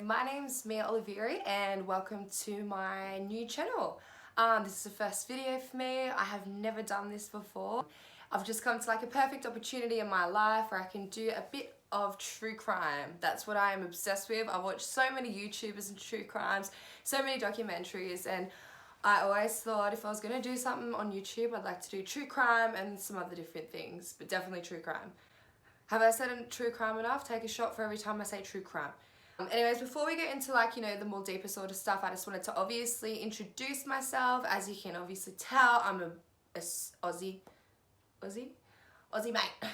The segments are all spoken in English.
my name's Mia Olivieri and welcome to my new channel. This is the first video for me. I have never done this before. I've just come to like a perfect opportunity in my life where I can do a bit of true crime. That's what I am obsessed with. I watch so many YouTubers and true crimes, so many documentaries, and I always thought if I was going to do something on YouTube, I'd like to do true crime and some other different things, but definitely true crime. Have I said true crime enough? Take a shot for every time I say true crime. Anyways, before we get into like, the more deeper sort of stuff, I just wanted to obviously introduce myself. As you can obviously tell, I'm a Aussie mate.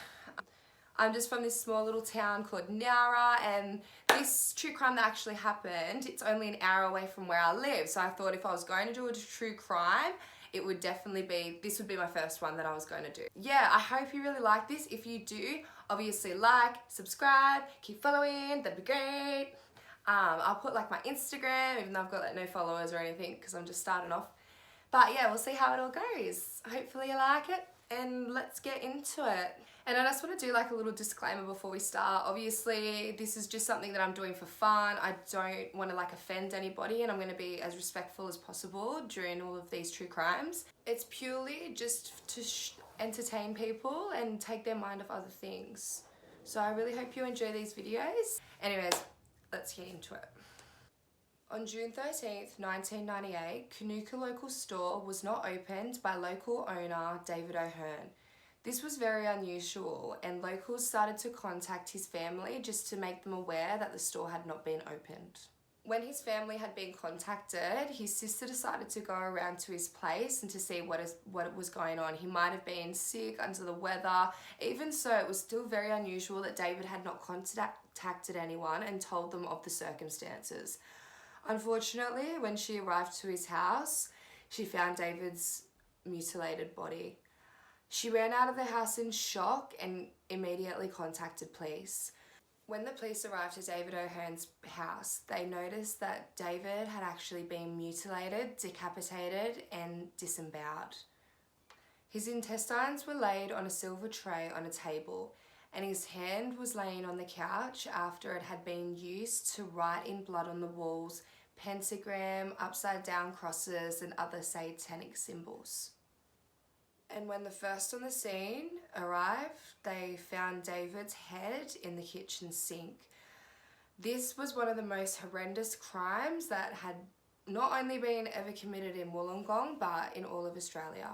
I'm just from this small little town called Nowra, and this true crime that actually happened, it's only an hour away from where I live. So I thought if I was going to do a true crime, it would definitely be, this would be my first one that I was going to do. Yeah, I hope you really like this. If you do, obviously like, subscribe, keep following, that'd be great. I'll put like my Instagram, even though I've got like no followers or anything because I'm just starting off. But yeah, we'll see how it all goes. Hopefully you like it, and let's get into it. And I just want to do like a little disclaimer before we start. Obviously, this is just something that I'm doing for fun. I don't want to like offend anybody, and I'm going to be as respectful as possible during all of these true crimes. It's purely just to entertain people and take their mind off other things. So I really hope you enjoy these videos. Anyways, let's get into it. On June 13th, 1998, Canuka local store was not opened by local owner David O'Hearn. This was very unusual, and locals started to contact his family just to make them aware that the store had not been opened. When his family had been contacted, his sister decided to go around to his place and to see what was going on. He might have been sick, under the weather. Even so, it was still very unusual that David had not contacted anyone and told them of the circumstances. Unfortunately, when she arrived to his house, she found David's mutilated body. She ran out of the house in shock and immediately contacted police. When the police arrived at David O'Hearn's house, they noticed that David had actually been mutilated, decapitated, and disemboweled. His intestines were laid on a silver tray on a table, and his hand was laying on the couch after it had been used to write in blood on the walls, pentagram, upside down crosses, and other satanic symbols. And when the first on the scene arrived, they found David's head in the kitchen sink. This was one of the most horrendous crimes that had not only been ever committed in Wollongong, but in all of Australia.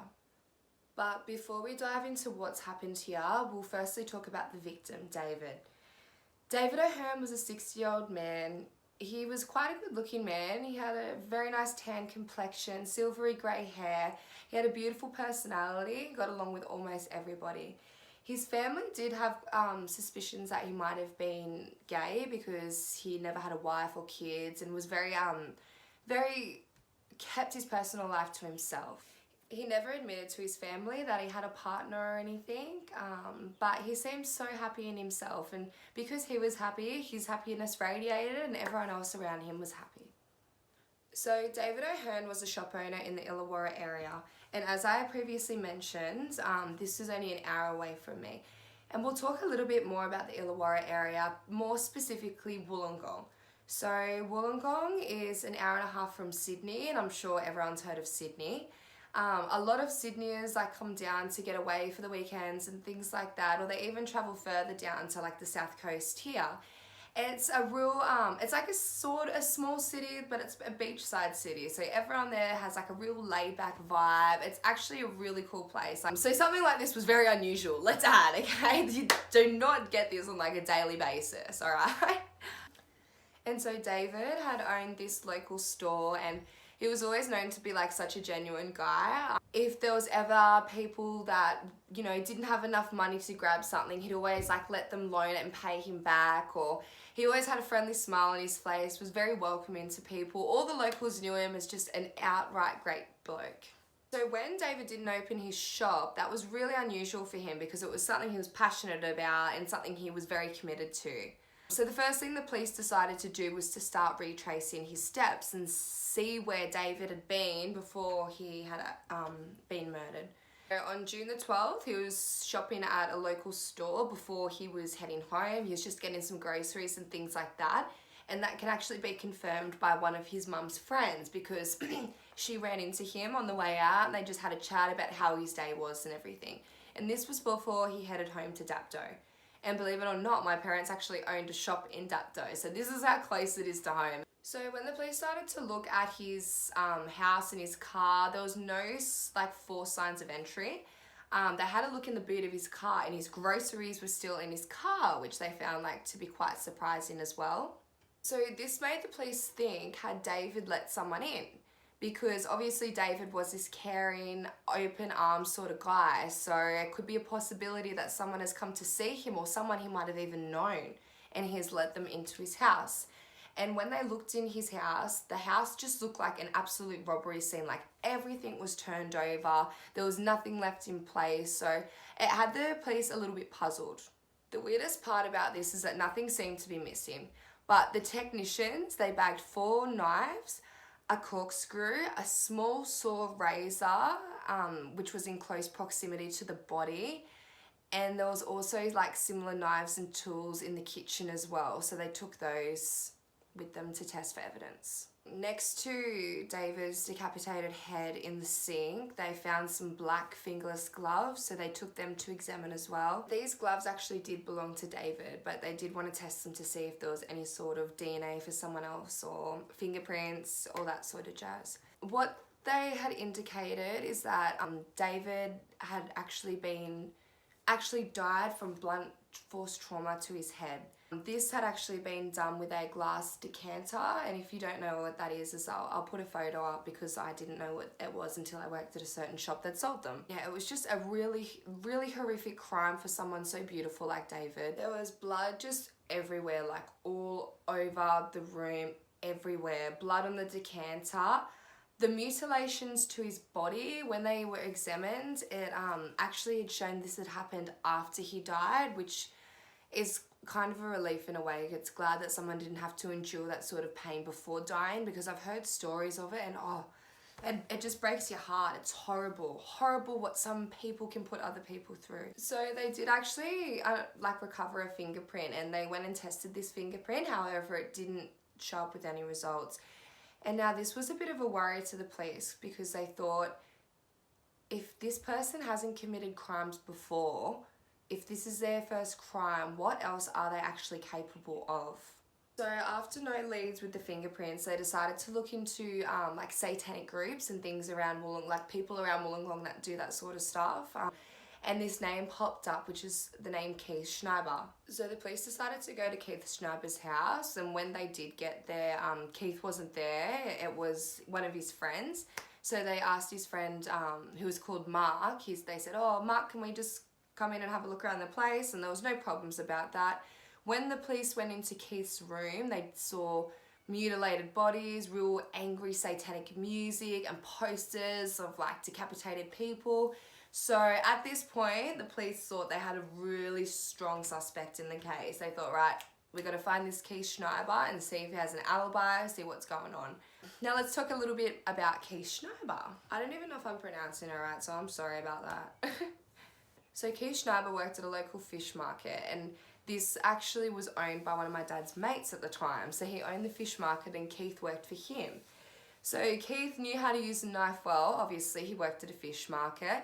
But before we dive into what's happened here, we'll firstly talk about the victim, David. David O'Hearn was a 60-year-old man. He was quite a good-looking man. He had a very nice tan complexion, silvery grey hair. He had a beautiful personality, got along with almost everybody. His family did have suspicions that he might have been gay because he never had a wife or kids and was very kept his personal life to himself. He never admitted to his family that he had a partner or anything, but he seemed so happy in himself, and because he was happy, his happiness radiated and everyone else around him was happy. So David O'Hearn was a shop owner in the Illawarra area, and as I previously mentioned, this is only an hour away from me. And we'll talk a little bit more about the Illawarra area, more specifically Wollongong. So Wollongong is an hour and a half from Sydney, and I'm sure everyone's heard of Sydney. A lot of Sydneyers come down to get away for the weekends and things like that, or they even travel further down to like the south coast here. It's a real, it's like a small city, but it's a beachside city. So everyone there has like a real laid back vibe. It's actually a really cool place. So something like this was very unusual. Let's add, okay? You do not get this on like a daily basis, all right? And so David had owned this local store, and he was always known to be like such a genuine guy. If there was ever people that, didn't have enough money to grab something, he'd always like let them loan it and pay him back, or he always had a friendly smile on his face, was very welcoming to people. All the locals knew him as just an outright great bloke. So when David didn't open his shop, that was really unusual for him because it was something he was passionate about and something he was very committed to. So the first thing the police decided to do was to start retracing his steps and see where David had been before he had been murdered. On June the 12th, he was shopping at a local store before he was heading home. He was just getting some groceries and things like that. And that can actually be confirmed by one of his mum's friends, because she ran into him on the way out and they just had a chat about how his day was and everything. And this was before he headed home to Dapto. And believe it or not, my parents actually owned a shop in Dapto, so this is how close it is to home. So when the police started to look at his house and his car, there was no like forced signs of entry. They had a look in the boot of his car and his groceries were still in his car, which they found like to be quite surprising as well. So this made the police think, had David let someone in? Because obviously David was this caring, open arms sort of guy, so it could be a possibility that someone has come to see him, or someone he might have even known, and he has let them into his house. And when they looked in his house, the house just looked like an absolute robbery scene. Like everything was turned over, there was nothing left in place, so it had the police a little bit puzzled. The weirdest part about this is that nothing seemed to be missing, but the technicians, they bagged 4 knives, a corkscrew, a small saw razor, which was in close proximity to the body, and there was also like similar knives and tools in the kitchen as well, so they took those with them to test for evidence. Next to David's decapitated head in the sink, they found some black fingerless gloves, so they took them to examine as well. These gloves actually did belong to David, but they did want to test them to see if there was any sort of DNA for someone else or fingerprints, all that sort of jazz. What they had indicated is that David had actually died from blunt force trauma to his head. This had actually been done with a glass decanter, and if you don't know what that is I'll put a photo up, because I didn't know what it was until I worked at a certain shop that sold them. Yeah, it was just a really, really horrific crime for someone so beautiful like David. There was blood just everywhere, like all over the room, everywhere. Blood on the decanter. The mutilations to his body, when they were examined, it actually had shown this had happened after he died, which is kind of a relief in a way. It's glad that someone didn't have to endure that sort of pain before dying, because I've heard stories of it and it just breaks your heart. It's horrible what some people can put other people through. So they did actually recover a fingerprint, and they went and tested this fingerprint. However, it didn't show up with any results. And now this was a bit of a worry to the police, because they thought, if this person hasn't committed crimes before, if this is their first crime, what else are they actually capable of? So after no leads with the fingerprints, they decided to look into like satanic groups and things around Wollongong, like people around Wollongong that do that sort of stuff. And this name popped up, which is the name Keith Schneiber. So the police decided to go to Keith Schneiber's house, and when they did get there, Keith wasn't there. It was one of his friends. So they asked his friend, who was called Mark, they said, "Oh, Mark, can we just come in and have a look around the place?" And there was no problems about that. When the police went into Keith's room, they saw mutilated bodies, real angry satanic music, and posters of like decapitated people. So at this point, the police thought they had a really strong suspect in the case. They thought, right, we got to find this Keith Schneiber and see if he has an alibi, see what's going on. Now let's talk a little bit about Keith Schneiber. I don't even know if I'm pronouncing it right, so I'm sorry about that. So Keith Schneiber worked at a local fish market, and this actually was owned by one of my dad's mates at the time. So he owned the fish market and Keith worked for him. So Keith knew how to use a knife well. Obviously, he worked at a fish market.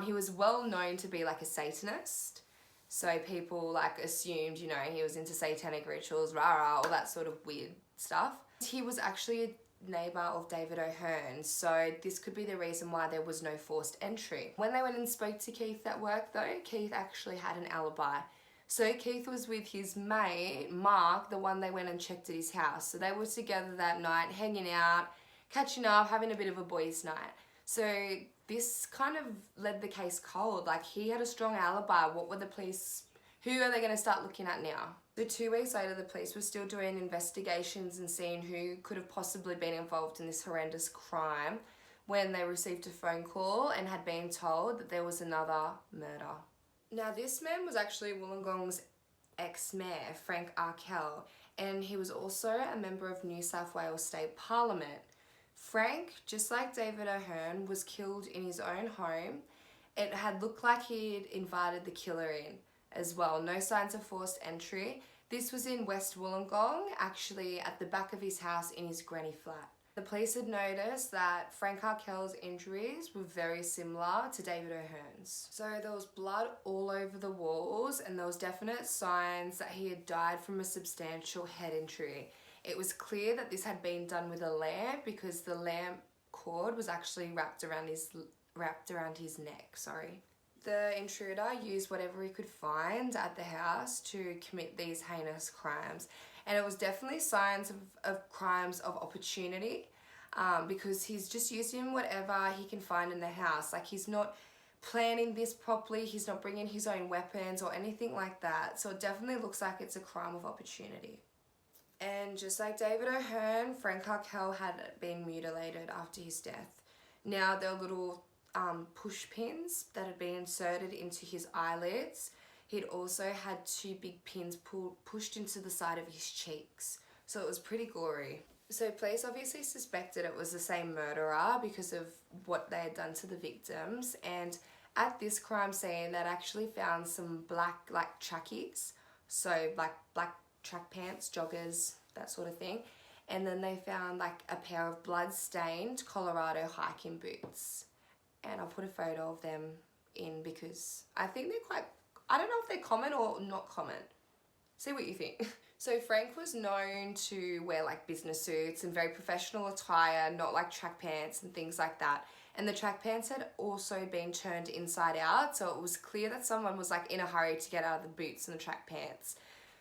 He was well known to be like a Satanist. So people like assumed, you know, he was into satanic rituals, rah-rah, all that sort of weird stuff. He was actually a neighbour of David O'Hearn, so this could be the reason why there was no forced entry. When they went and spoke to Keith at work though, Keith actually had an alibi. So Keith was with his mate, Mark, the one they went and checked at his house. So they were together that night, hanging out, catching up, having a bit of a boys' night. So this kind of led the case cold. Like, he had a strong alibi. What were the police, who are they going to start looking at now? So 2 weeks later, the police were still doing investigations and seeing who could have possibly been involved in this horrendous crime, when they received a phone call and had been told that there was another murder. Now, this man was actually Wollongong's ex-mayor, Frank Arkell, and he was also a member of New South Wales State Parliament. Frank, just like David O'Hearn, was killed in his own home. It had looked like he'd invited the killer in as well. No signs of forced entry. This was in West Wollongong, actually at the back of his house in his granny flat. The police had noticed that Frank Arkell's injuries were very similar to David O'Hearn's. So there was blood all over the walls and there was definite signs that he had died from a substantial head injury. It was clear that this had been done with a lamp because the lamp cord was actually wrapped around his neck. The intruder used whatever he could find at the house to commit these heinous crimes. And it was definitely signs of crimes of opportunity, because he's just using whatever he can find in the house. Like, he's not planning this properly, he's not bringing his own weapons or anything like that. So it definitely looks like it's a crime of opportunity. And just like David O'Hearn, Frank Arkell had been mutilated after his death. Now, there were little push pins that had been inserted into his eyelids. He'd also had 2 big pins pushed into the side of his cheeks. So it was pretty gory. So police obviously suspected it was the same murderer because of what they had done to the victims. And at this crime scene, they'd actually found some black, trackies. So black track pants, joggers, that sort of thing. And then they found a pair of blood-stained Colorado hiking boots. And I'll put a photo of them in because I think they're quite, I don't know if they're common or not common. See what you think. So Frank was known to wear business suits and very professional attire, not track pants and things like that. And the track pants had also been turned inside out, so it was clear that someone was in a hurry to get out of the boots and the track pants.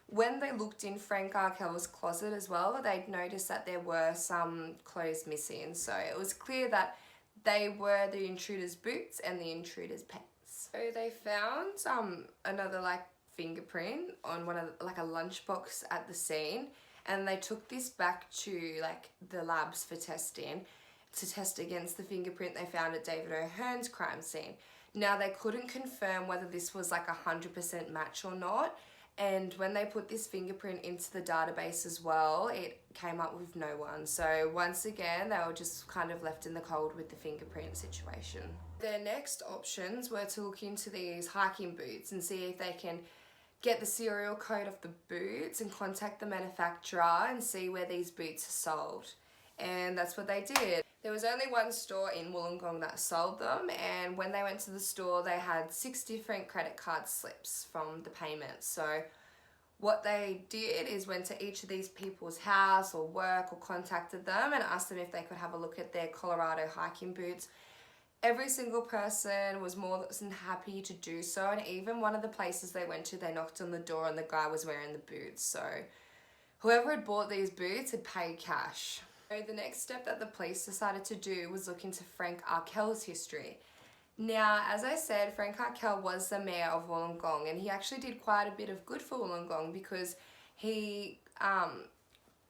When they looked in Frank Arkell's closet as well, they'd noticed that there were some clothes missing. So it was clear that they were the intruder's boots and the intruder's pants. So they found another fingerprint on one of a lunchbox at the scene, and they took this back to the labs for testing to test against the fingerprint they found at David O'Hearn's crime scene. Now, they couldn't confirm whether this was 100% match or not, and when they put this fingerprint into the database as well, it came up with no one. So once again, they were just kind of left in the cold with the fingerprint situation. Their next options were to look into these hiking boots and see if they can get the serial code of the boots and contact the manufacturer and see where these boots are sold. And that's what they did. There was only one store in Wollongong that sold them, and when they went to the store, they had 6 different credit card slips from the payments. So what they did is went to each of these people's house or work or contacted them and asked them if they could have a look at their Colorado hiking boots. Every single person was more than happy to do so, and even one of the places they went to, they knocked on the door and the guy was wearing the boots. So whoever had bought these boots had paid cash. So the next step that the police decided to do was look into Frank Arkell's history. Now, as I said, Frank Arkell was the mayor of Wollongong, and he actually did quite a bit of good for Wollongong because he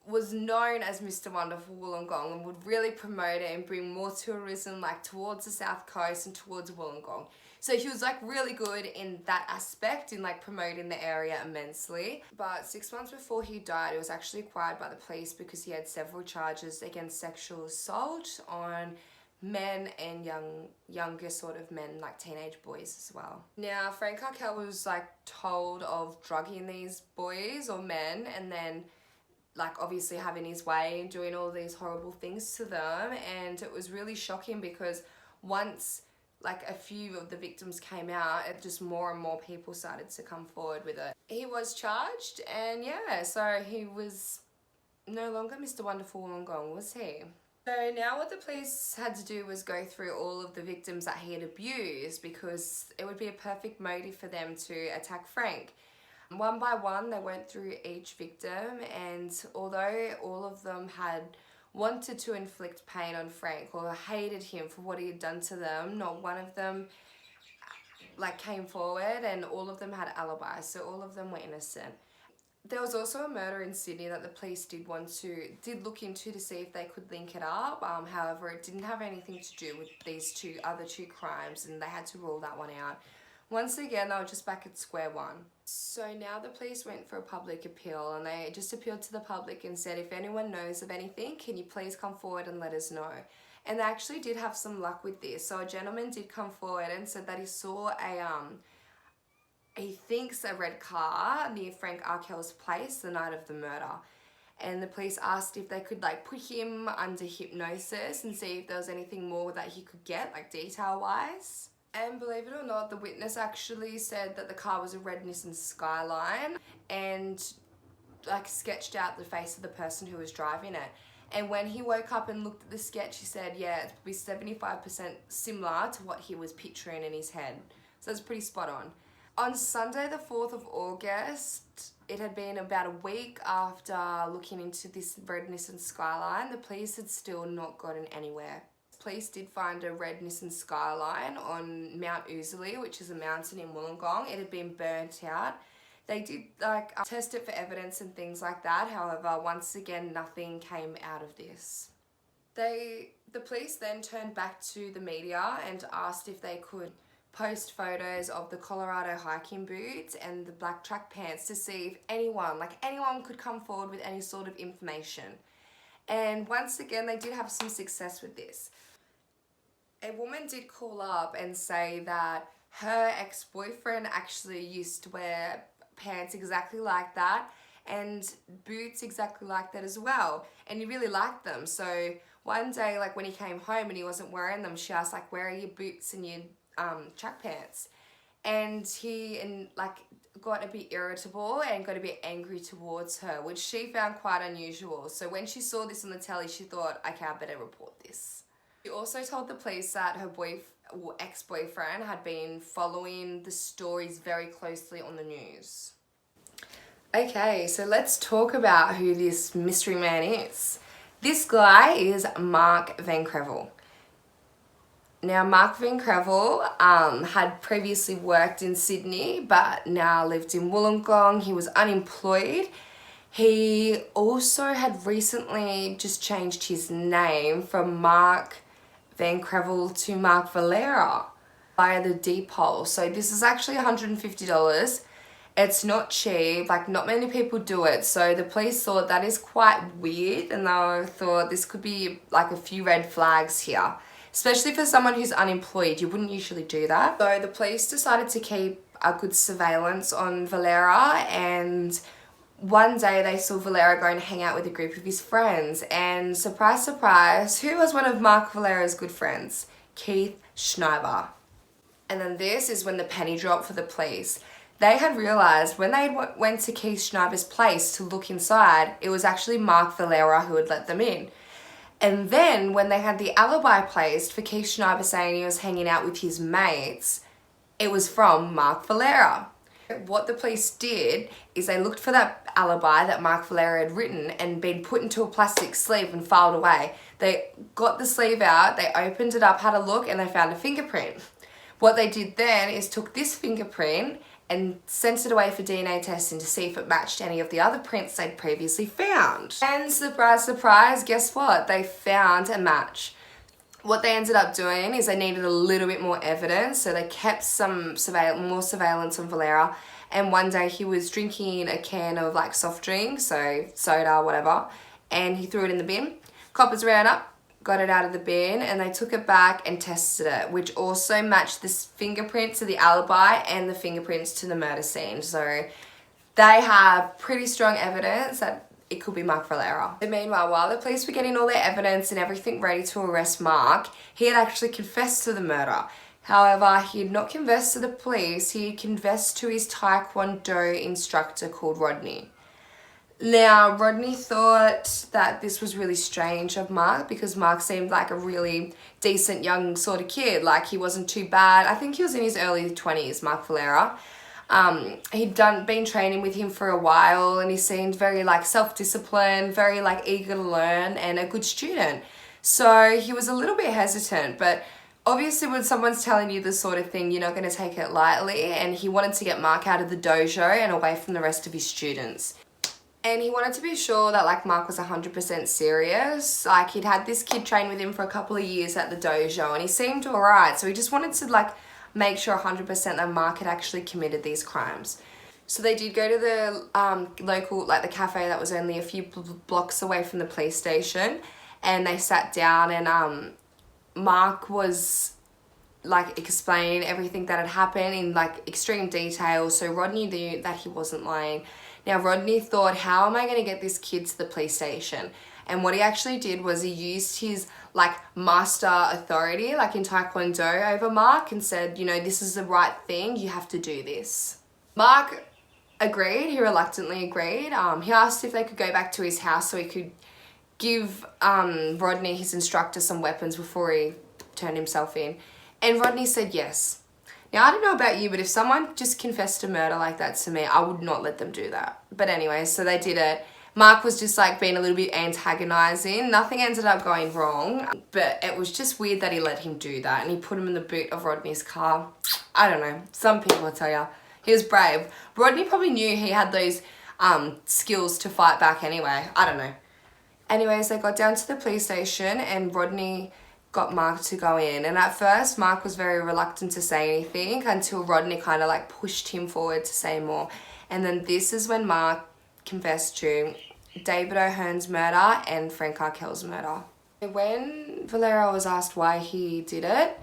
was known as Mr. Wonderful Wollongong and would really promote it and bring more tourism towards the south coast and towards Wollongong. So he was really good in that aspect, in promoting the area immensely. But 6 months before he died, it was actually acquired by the police because he had several charges against sexual assault on men and younger sort of men, teenage boys as well. Now, Frank Arkell was told of drugging these boys or men and then obviously having his way and doing all these horrible things to them. And it was really shocking because once a few of the victims came out, it just more and more people started to come forward with it. He was charged, and yeah, so he was no longer Mr. Wonderful Wollongong, was he? So now what the police had to do was go through all of the victims that he had abused because it would be a perfect motive for them to attack Frank. One by one, they went through each victim, and although all of them had wanted to inflict pain on Frank or hated him for what he had done to them, not one of them came forward, and all of them had alibis, so all of them were innocent. There was also a murder in Sydney that the police did look into to see if they could link it up. However, it didn't have anything to do with these other two crimes, and they had to rule that one out. Once again, they were just back at square one. So now the police went for a public appeal, and they just appealed to the public and said, if anyone knows of anything, can you please come forward and let us know? And they actually did have some luck with this. So a gentleman did come forward and said that he saw he thinks a red car near Frank Arkell's place the night of the murder. And the police asked if they could like put him under hypnosis and see if there was anything more that he could get, like detail wise. And believe it or not, the witness actually said that the car was a red Nissan Skyline and like sketched out the face of the person who was driving it. And when he woke up and looked at the sketch, he said, yeah, it's probably 75% similar to what he was picturing in his head. So it's pretty spot on. On Sunday, the 4th of August, it had been about a week after looking into this red Nissan Skyline. The police had still not gotten anywhere. Police did find a red Nissan Skyline on Mount Ousili, which is a mountain in Wollongong. It had been burnt out. They did test it for evidence and things like that. However, once again, nothing came out of this. The police then turned back to the media and asked if they could post photos of the Colorado hiking boots and the black track pants to see if anyone could come forward with any sort of information. And once again, they did have some success with this. A woman did call up and say that her ex-boyfriend actually used to wear pants exactly like that and boots exactly like that as well, and he really liked them. So one day, like when he came home and he wasn't wearing them, she asked like, where are your boots and your track pants? And he got a bit irritable and got a bit angry towards her, which she found quite unusual. So when she saw this on the telly, she thought, okay, I better report this. She also told the police that her ex-boyfriend had been following the stories very closely on the news. Okay, so let's talk about who this mystery man is. This guy is Mark Van Crevel. Now, Mark Van Crevel had previously worked in Sydney, but now lived in Wollongong. He was unemployed. He also had recently just changed his name from Mark Van Crevel to Mark Valera via the Depol. So this is actually $150. It's not cheap, like not many people do it. So the police thought that is quite weird, and they thought this could be like a few red flags here. Especially for someone who's unemployed, you wouldn't usually do that. So the police decided to keep a good surveillance on Valera, and one day they saw Valera going to hang out with a group of his friends, and surprise, surprise, who was one of Mark Valera's good friends? Keith Schneiber. And then this is when the penny dropped for the police. They had realised when they went to Keith Schneiber's place to look inside, it was actually Mark Valera who had let them in. And then when they had the alibi placed for Keith Schneiber saying he was hanging out with his mates, it was from Mark Valera. What the police did is they looked for that alibi that Mark Valera had written and been put into a plastic sleeve and filed away. They got the sleeve out, they opened it up, had a look, and they found a fingerprint. What they did then is took this fingerprint and sent it away for DNA testing to see if it matched any of the other prints they'd previously found. And surprise, surprise, guess what? They found a match. What they ended up doing is they needed a little bit more evidence, so they kept some more surveillance on Valera, and one day he was drinking a can of like soft drink, so soda, whatever, and he threw it in the bin. Coppers ran up, got it out of the bin, and they took it back and tested it, which also matched this fingerprint to the alibi and the fingerprints to the murder scene. So they have pretty strong evidence that it could be Mark Valera. And meanwhile, while the police were getting all their evidence and everything ready to arrest Mark, he had actually confessed to the murder. However, he had not confessed to the police, he had confessed to his Taekwondo instructor called Rodney. Now, Rodney thought that this was really strange of Mark because Mark seemed like a really decent young sort of kid. Like, he wasn't too bad. I think he was in his early 20s, Mark Valera. He'd been training with him for a while, and he seemed very like self-disciplined, very like eager to learn, and a good student. So he was a little bit hesitant, but obviously when someone's telling you this sort of thing, you're not going to take it lightly, and he wanted to get Mark out of the dojo and away from the rest of his students. And he wanted to be sure that like Mark was 100% serious. Like, he'd had this kid train with him for a couple of years at the dojo, and he seemed alright, so he just wanted to like make sure 100% that Mark had actually committed these crimes. So they did go to the local, like the cafe that was only a few blocks away from the police station, and they sat down, and Mark was like explain everything that had happened in like extreme detail, so Rodney knew that he wasn't lying. Now Rodney thought, how am I going to get this kid to the police station? And what he actually did was he used his like master authority, like in Taekwondo, over Mark and said, you know, this is the right thing, you have to do this. Mark agreed, he reluctantly agreed. He asked if they could go back to his house so he could give Rodney, his instructor, some weapons before he turned himself in. And Rodney said yes. Now, I don't know about you, but if someone just confessed to murder like that to me, I would not let them do that. But anyway, so they did it. Mark was just like being a little bit antagonizing. Nothing ended up going wrong, but it was just weird that he let him do that. And he put him in the boot of Rodney's car. I don't know. Some people will tell you. He was brave. Rodney probably knew he had those skills to fight back anyway. I don't know. Anyways, they got down to the police station and Rodney got Mark to go in. And at first, Mark was very reluctant to say anything until Rodney kind of like pushed him forward to say more. And then this is when Mark confessed to David O'Hearn's murder and Frank Arkell's murder. When Valero was asked why he did it,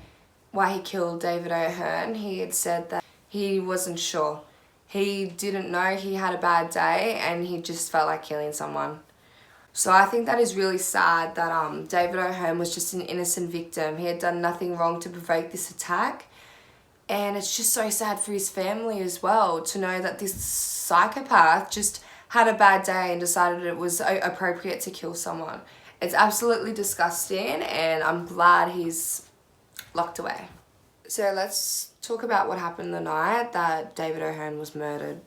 why he killed David O'Hearn, he had said that he wasn't sure. He didn't know, he had a bad day and he just felt like killing someone. So I think that is really sad that David O'Hearn was just an innocent victim. He had done nothing wrong to provoke this attack. And it's just so sad for his family as well to know that this psychopath just had a bad day and decided it was appropriate to kill someone. It's absolutely disgusting and I'm glad he's locked away. So let's talk about what happened the night that David O'Hearn was murdered.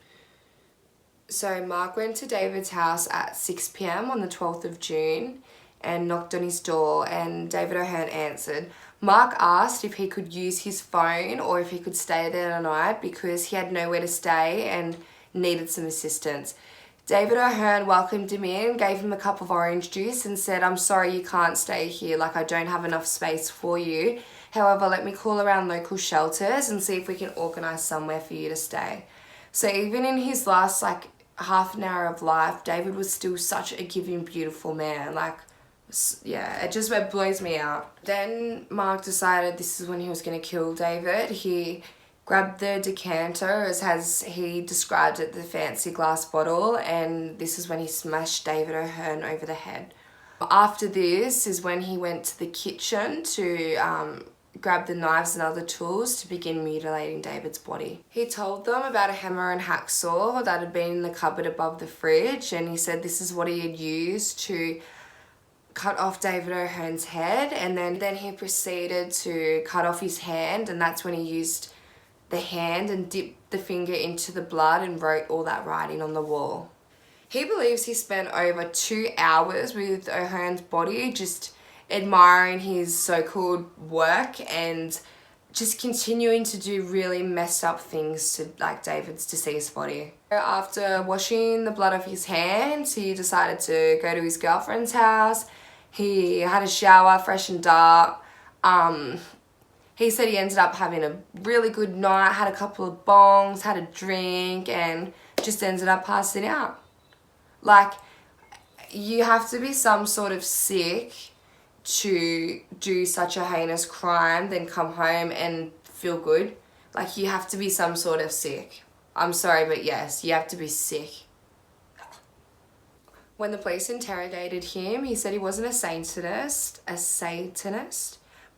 So Mark went to David's house at 6 p.m. on the 12th of June and knocked on his door and David O'Hearn answered. Mark asked if he could use his phone or if he could stay there the night because he had nowhere to stay and needed some assistance. David O'Hearn welcomed him in, gave him a cup of orange juice and said, I'm sorry you can't stay here, like I don't have enough space for you. However, let me call around local shelters and see if we can organise somewhere for you to stay. So even in his last like half an hour of life, David was still such a giving, beautiful man. Like, yeah, it just blows me out. Then Mark decided this is when he was going to kill David. He grabbed the decanter, as he described it, the fancy glass bottle, and this is when he smashed David O'Hearn over the head. After this is when he went to the kitchen to grab the knives and other tools to begin mutilating David's body. He told them about a hammer and hacksaw that had been in the cupboard above the fridge, and he said this is what he had used to cut off David O'Hearn's head, and then he proceeded to cut off his hand, and that's when he used the hand and dipped the finger into the blood and wrote all that writing on the wall. He believes he spent over 2 hours with O'Hearn's body just admiring his so-called work and just continuing to do really messed up things to like David's deceased body. After washing the blood off his hands, he decided to go to his girlfriend's house. He had a shower, freshened up. He said he ended up having a really good night, had a couple of bongs, had a drink, and just ended up passing out. Like, you have to be some sort of sick to do such a heinous crime, then come home and feel good. Like, you have to be some sort of sick. I'm sorry, but yes, you have to be sick. When the police interrogated him, he said he wasn't a Satanist,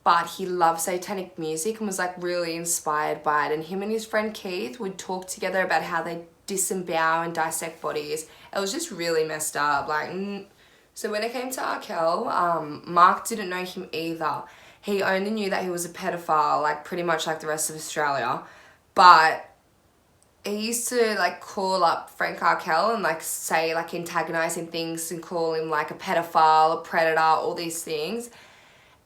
but he loved Satanic music and was like really inspired by it. And him and his friend Keith would talk together about how they disembowel and dissect bodies. It was just really messed up. So when it came to Arkell, Mark didn't know him either. He only knew that he was a pedophile, like pretty much like the rest of Australia. But he used to like call up Frank Arkell and like say like antagonizing things and call him like a pedophile, a predator, all these things.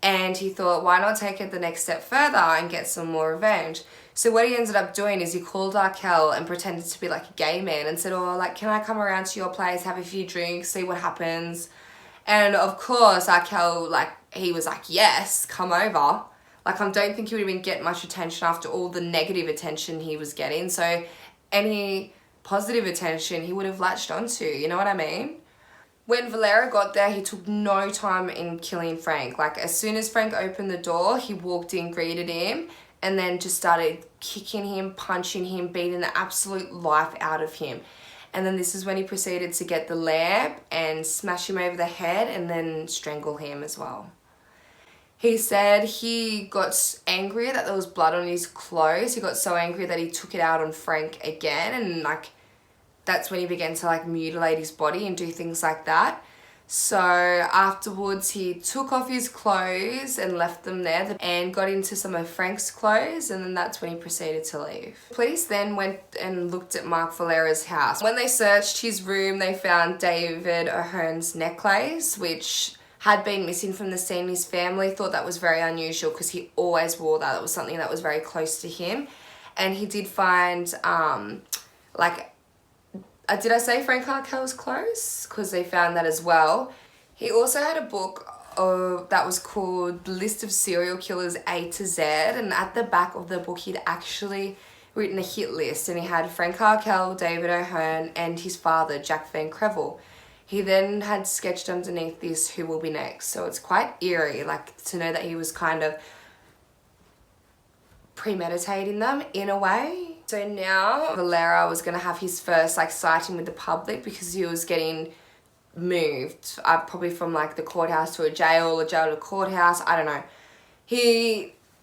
And he thought, why not take it the next step further and get some more revenge? So what he ended up doing is he called Arkell and pretended to be like a gay man and said, oh, like, can I come around to your place, have a few drinks, see what happens? And of course, Arkell, like, he was like, yes, come over. Like, I don't think he would even get much attention after all the negative attention he was getting. So any positive attention he would have latched onto, you know what I mean? When Valera got there, he took no time in killing Frank. Like, as soon as Frank opened the door, he walked in, greeted him, and then just started kicking him, punching him, beating the absolute life out of him. And then this is when he proceeded to get the lamp and smash him over the head and then strangle him as well. He said he got angry that there was blood on his clothes. He got so angry that he took it out on Frank again, and like that's when he began to like mutilate his body and do things like that. So afterwards he took off his clothes and left them there and got into some of Frank's clothes, and then that's when he proceeded to leave. Police then went and looked at Mark Valera's house. When they searched his room, they found David O'Hearn's necklace, which had been missing from the scene. His family thought that was very unusual because he always wore that. It was something that was very close to him. And he did find did I say Frank Harkel's clothes? Because they found that as well. He also had a book that was called The List of Serial Killers A to Z, and at the back of the book he'd actually written a hit list, and he had Frank Harkel, David O'Hearn, and his father, Jack Van Crevel. He then had sketched underneath this who will be next, so it's quite eerie, like, to know that he was kind of premeditating them in a way. So now Valera was going to have his first like sighting with the public because he was getting moved, probably from like the courthouse to a jail or jail to a courthouse, I don't know.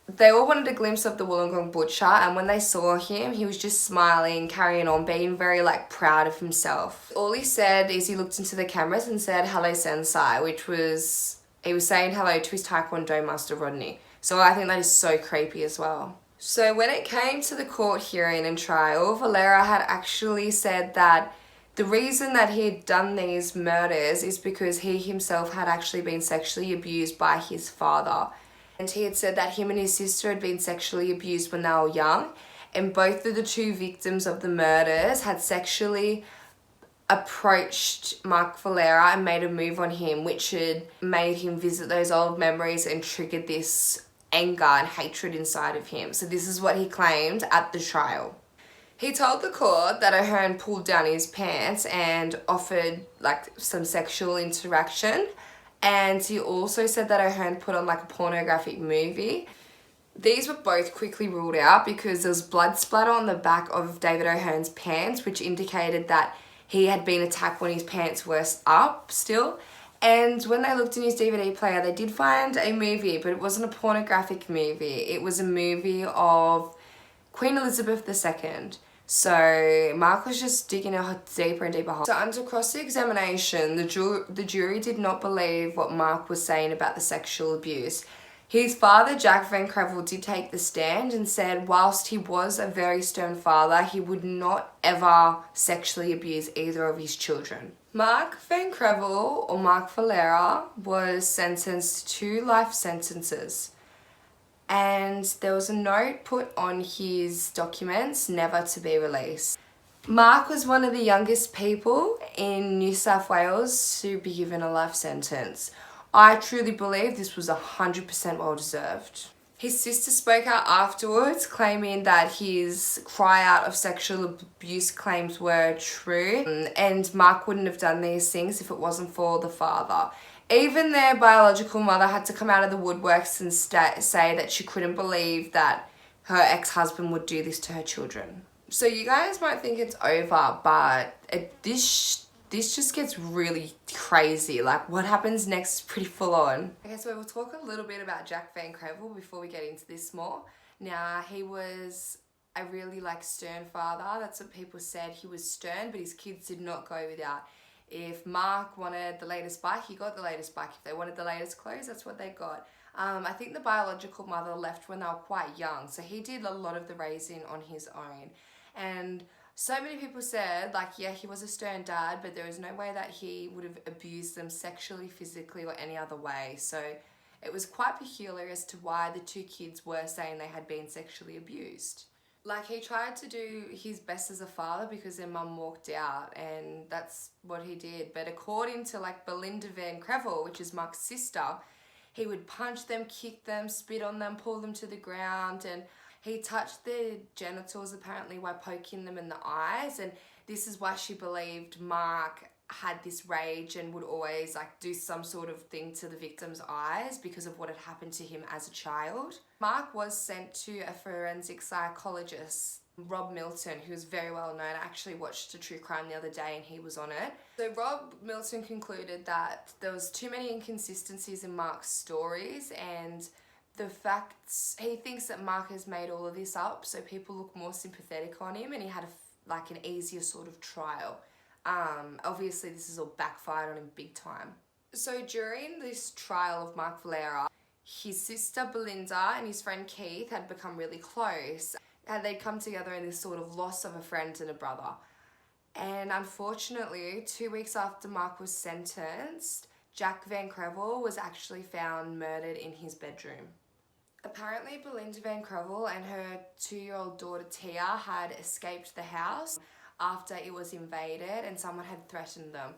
They all wanted a glimpse of the Wollongong butcher, and when they saw him, he was just smiling, carrying on, being very like proud of himself. All he said is he looked into the cameras and said, "Hello, Sensei," which was, he was saying hello to his Taekwondo master, Rodney. So I think that is so creepy as well. So when it came to the court hearing and trial, Valera had actually said that the reason that he had done these murders is because he himself had actually been sexually abused by his father. And he had said that him and his sister had been sexually abused when they were young, and both of the two victims of the murders had sexually approached Mark Valera and made a move on him, which had made him visit those old memories and triggered this anger and hatred inside of him. So this is what he claimed at the trial. He told the court that O'Hearn pulled down his pants and offered like some sexual interaction, and he also said that O'Hearn put on like a pornographic movie. These were both quickly ruled out because there was blood splatter on the back of David O'Hearn's pants, which indicated that he had been attacked when his pants were up still. And when they looked in his DVD player, they did find a movie, but it wasn't a pornographic movie. It was a movie of Queen Elizabeth II. So Mark was just digging a deeper and deeper hole. So under cross-examination, the jury did not believe what Mark was saying about the sexual abuse. His father, Jack Van Crevel, did take the stand and said whilst he was a very stern father, he would not ever sexually abuse either of his children. Mark Van Crevel, or Mark Valera, was sentenced to 2 life sentences. And there was a note put on his documents never to be released. Mark was one of the youngest people in New South Wales to be given a life sentence. I truly believe this was 100% well deserved. His sister spoke out afterwards, claiming that his cry out of sexual abuse claims were true, and Mark wouldn't have done these things if it wasn't for the father. Even their biological mother had to come out of the woodworks and say that she couldn't believe that her ex-husband would do this to her children. So you guys might think it's over, but this just gets really crazy. Like, what happens next is pretty full on. Okay, so we'll talk a little bit about Jack Van Crevel before we get into this more. Now, he was a really stern father. That's what people said. He was stern, but his kids did not go without. If Mark wanted the latest bike, he got the latest bike. If they wanted the latest clothes, that's what they got. I think the biological mother left when they were quite young, so he did a lot of the raising on his own. And so many people said, yeah, he was a stern dad, but there was no way that he would have abused them sexually, physically, or any other way. So it was quite peculiar as to why the 2 kids were saying they had been sexually abused. He tried to do his best as a father because their mum walked out, and that's what he did. But according to Belinda Van Crevel, which is Mark's sister, he would punch them, kick them, spit on them, pull them to the ground, and he touched their genitals apparently by poking them in the eyes, and this is why she believed Mark had this rage and would always like do some sort of thing to the victim's eyes because of what had happened to him as a child. Mark was sent to a forensic psychologist, Rob Milton, who was very well known. I actually watched a true crime the other day and he was on it. So Rob Milton concluded that there was too many inconsistencies in Mark's stories, and the facts, he thinks that Mark has made all of this up so people look more sympathetic on him and he had like an easier sort of trial. Obviously this is all backfired on him big time. So during this trial of Mark Valera, his sister Belinda and his friend Keith had become really close. They'd come together in this sort of loss of a friend and a brother. And unfortunately, 2 weeks after Mark was sentenced, Jack Van Crevel was actually found murdered in his bedroom. Apparently, Belinda Van Crevel and her 2-year-old daughter Tia had escaped the house after it was invaded and someone had threatened them.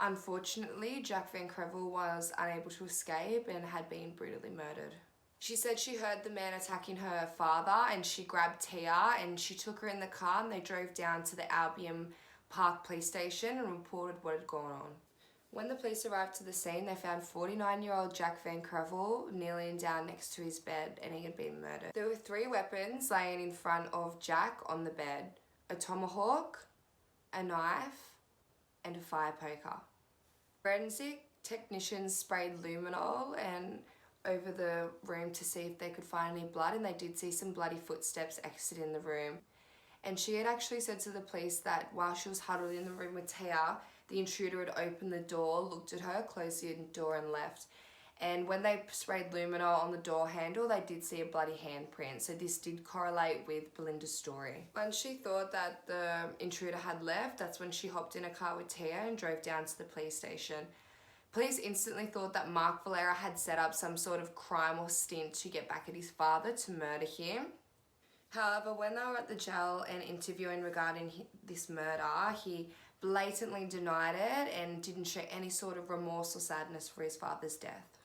Unfortunately, Jack Van Crevel was unable to escape and had been brutally murdered. She said she heard the man attacking her father and she grabbed Tia and she took her in the car and they drove down to the Albion Park police station and reported what had gone on. When the police arrived to the scene, they found 49-year-old Jack Van Crevel kneeling down next to his bed and he had been murdered. There were 3 weapons laying in front of Jack on the bed: a tomahawk, a knife, and a fire poker. Forensic technicians sprayed luminol and over the room to see if they could find any blood, and they did see some bloody footsteps exiting the room. And she had actually said to the police that while she was huddled in the room with Tia, the intruder had opened the door, looked at her, closed the door and left. And when they sprayed luminol on the door handle, they did see a bloody handprint. So this did correlate with Belinda's story. Once she thought that the intruder had left, that's when she hopped in a car with Tia and drove down to the police station. Police instantly thought that Mark Valera had set up some sort of crime or stint to get back at his father to murder him. However, when they were at the jail and interviewing regarding this murder, he blatantly denied it and didn't show any sort of remorse or sadness for his father's death.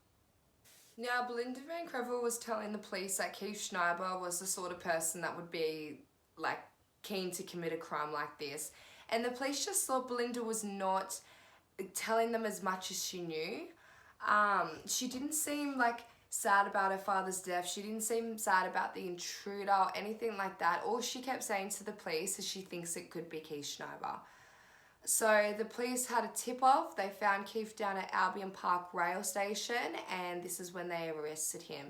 Now, Belinda Van Crevel was telling the police that Keith Schneiber was the sort of person that would be like keen to commit a crime like this. And the police just thought Belinda was not telling them as much as she knew. She didn't seem like sad about her father's death. She didn't seem sad about the intruder or anything like that. All she kept saying to the police is she thinks it could be Keith Schneiber. So the police had a tip-off. They found Keith down at Albion Park rail station, and this is when they arrested him.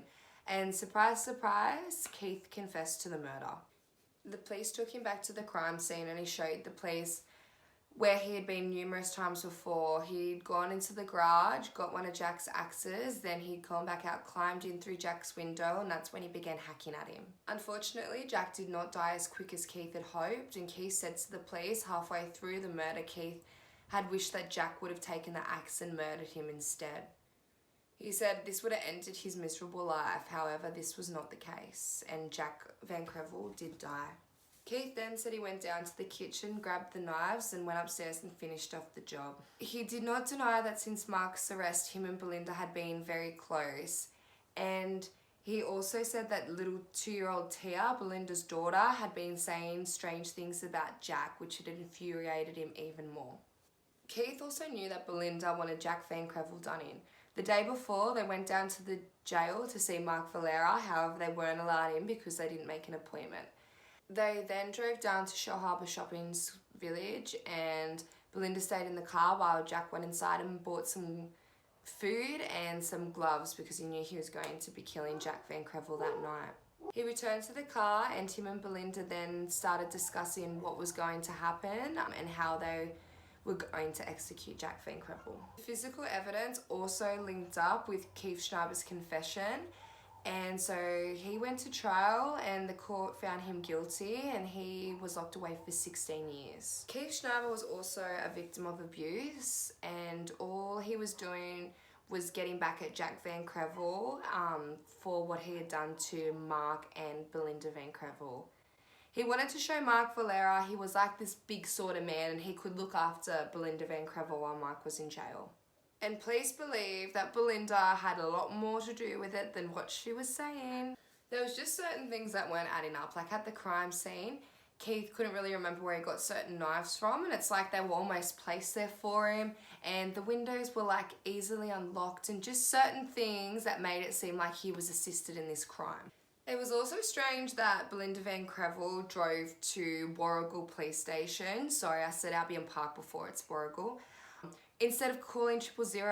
And surprise, surprise, Keith confessed to the murder. The police took him back to the crime scene and he showed the police where he had been numerous times before. He'd gone into the garage, got one of Jack's axes, then he'd gone back out, climbed in through Jack's window, and that's when he began hacking at him. Unfortunately, Jack did not die as quick as Keith had hoped, and Keith said to the police halfway through the murder, Keith had wished that Jack would have taken the axe and murdered him instead. He said this would have ended his miserable life. However, this was not the case, and Jack Van Crevel did die. Keith then said he went down to the kitchen, grabbed the knives and went upstairs and finished off the job. He did not deny that since Mark's arrest, him and Belinda had been very close. And he also said that little 2-year-old Tia, Belinda's daughter, had been saying strange things about Jack, which had infuriated him even more. Keith also knew that Belinda wanted Jack Van Crevel done in. The day before, they went down to the jail to see Mark Valera. However, they weren't allowed in because they didn't make an appointment. They then drove down to Shell Harbour Shopping's village, and Belinda stayed in the car while Jack went inside and bought some food and some gloves because he knew he was going to be killing Jack Van Crevel that night. He returned to the car and him and Belinda then started discussing what was going to happen and how they were going to execute Jack Van Crevel. Physical evidence also linked up with Keith Schneiber's confession. And so he went to trial and the court found him guilty and he was locked away for 16 years. Keith Schneider was also a victim of abuse, and all he was doing was getting back at Jack Van Crevel for what he had done to Mark and Belinda Van Crevel. He wanted to show Mark Valera he was like this big sort of man and he could look after Belinda Van Crevel while Mark was in jail. And police believe that Belinda had a lot more to do with it than what she was saying. There was just certain things that weren't adding up. Like at the crime scene, Keith couldn't really remember where he got certain knives from, and it's like they were almost placed there for him, and the windows were like easily unlocked, and just certain things that made it seem like he was assisted in this crime. It was also strange that Belinda Van Crevel drove to Warrigal Police Station. Sorry, I said Albion Park before, it's Warrigal. Instead of calling 000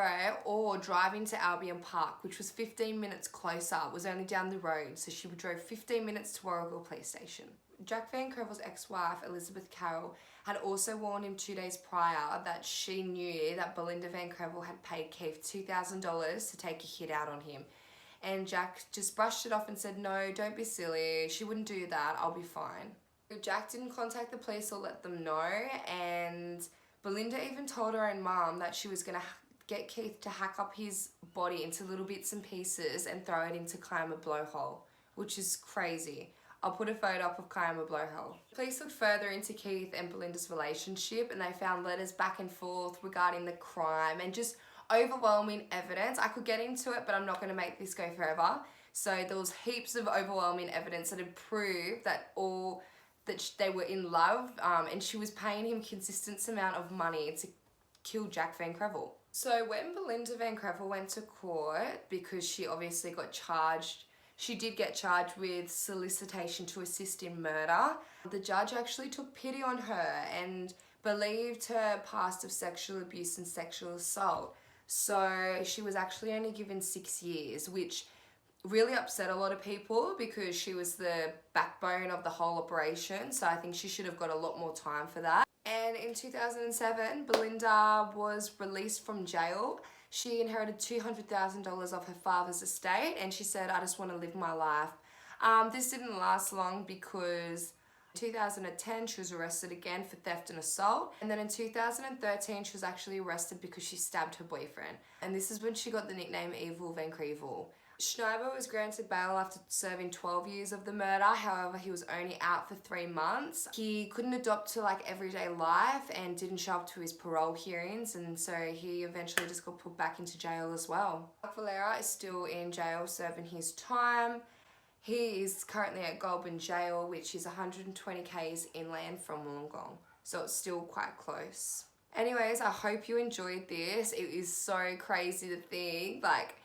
or driving to Albion Park, which was 15 minutes closer. It was only down the road, so she drove 15 minutes to Warrigal Police Station. Jack Van Crevel's ex-wife, Elizabeth Carroll, had also warned him 2 days prior that she knew that Belinda Van Crevel had paid Keith $2,000 to take a hit out on him. And Jack just brushed it off and said, no, don't be silly. She wouldn't do that. I'll be fine. Jack didn't contact the police or let them know, and Belinda even told her own mum that she was going to get Keith to hack up his body into little bits and pieces and throw it into Kiama Blowhole, which is crazy. I'll put a photo up of Kiama Blowhole. Police looked further into Keith and Belinda's relationship, and they found letters back and forth regarding the crime and just overwhelming evidence. I could get into it, but I'm not going to make this go forever. So there was heaps of overwhelming evidence that had proved that they were in love, and she was paying him a consistent amount of money to kill Jack Van Crevel. So when Belinda Van Crevel went to court, because she obviously got charged, she did get charged with solicitation to assist in murder. The judge actually took pity on her and believed her past of sexual abuse and sexual assault. So she was actually only given 6 years, which really upset a lot of people because she was the backbone of the whole operation. So I think she should have got a lot more time for that. And in 2007, Belinda was released from jail. She inherited $200,000 of her father's estate, and she said, I just want to live my life. This didn't last long because in 2010, she was arrested again for theft and assault. And then in 2013, she was actually arrested because she stabbed her boyfriend. And this is when she got the nickname Evil Van Crevel. Schneiber was granted bail after serving 12 years of the murder. However, he was only out for 3 months. He couldn't adopt to like everyday life and didn't show up to his parole hearings, and so he eventually just got put back into jail as well. Mark Valera is still in jail serving his time. He is currently at Goulburn Jail, which is 120 k's inland from Wollongong, so it's still quite close. Anyways, I hope you enjoyed this. It is so crazy to think, like,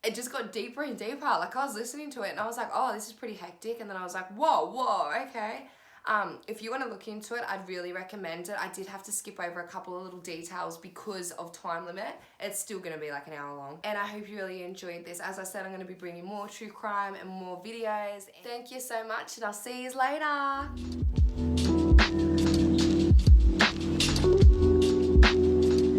it just got deeper and deeper. Like, I was listening to it and I was like, oh, this is pretty hectic. And then I was like, whoa, okay. If you want to look into it, I'd really recommend it. I did have to skip over a couple of little details because of time limit. It's still going to be like an hour long. And I hope you really enjoyed this. As I said, I'm going to be bringing more true crime and more videos. Thank you so much, and I'll see you later.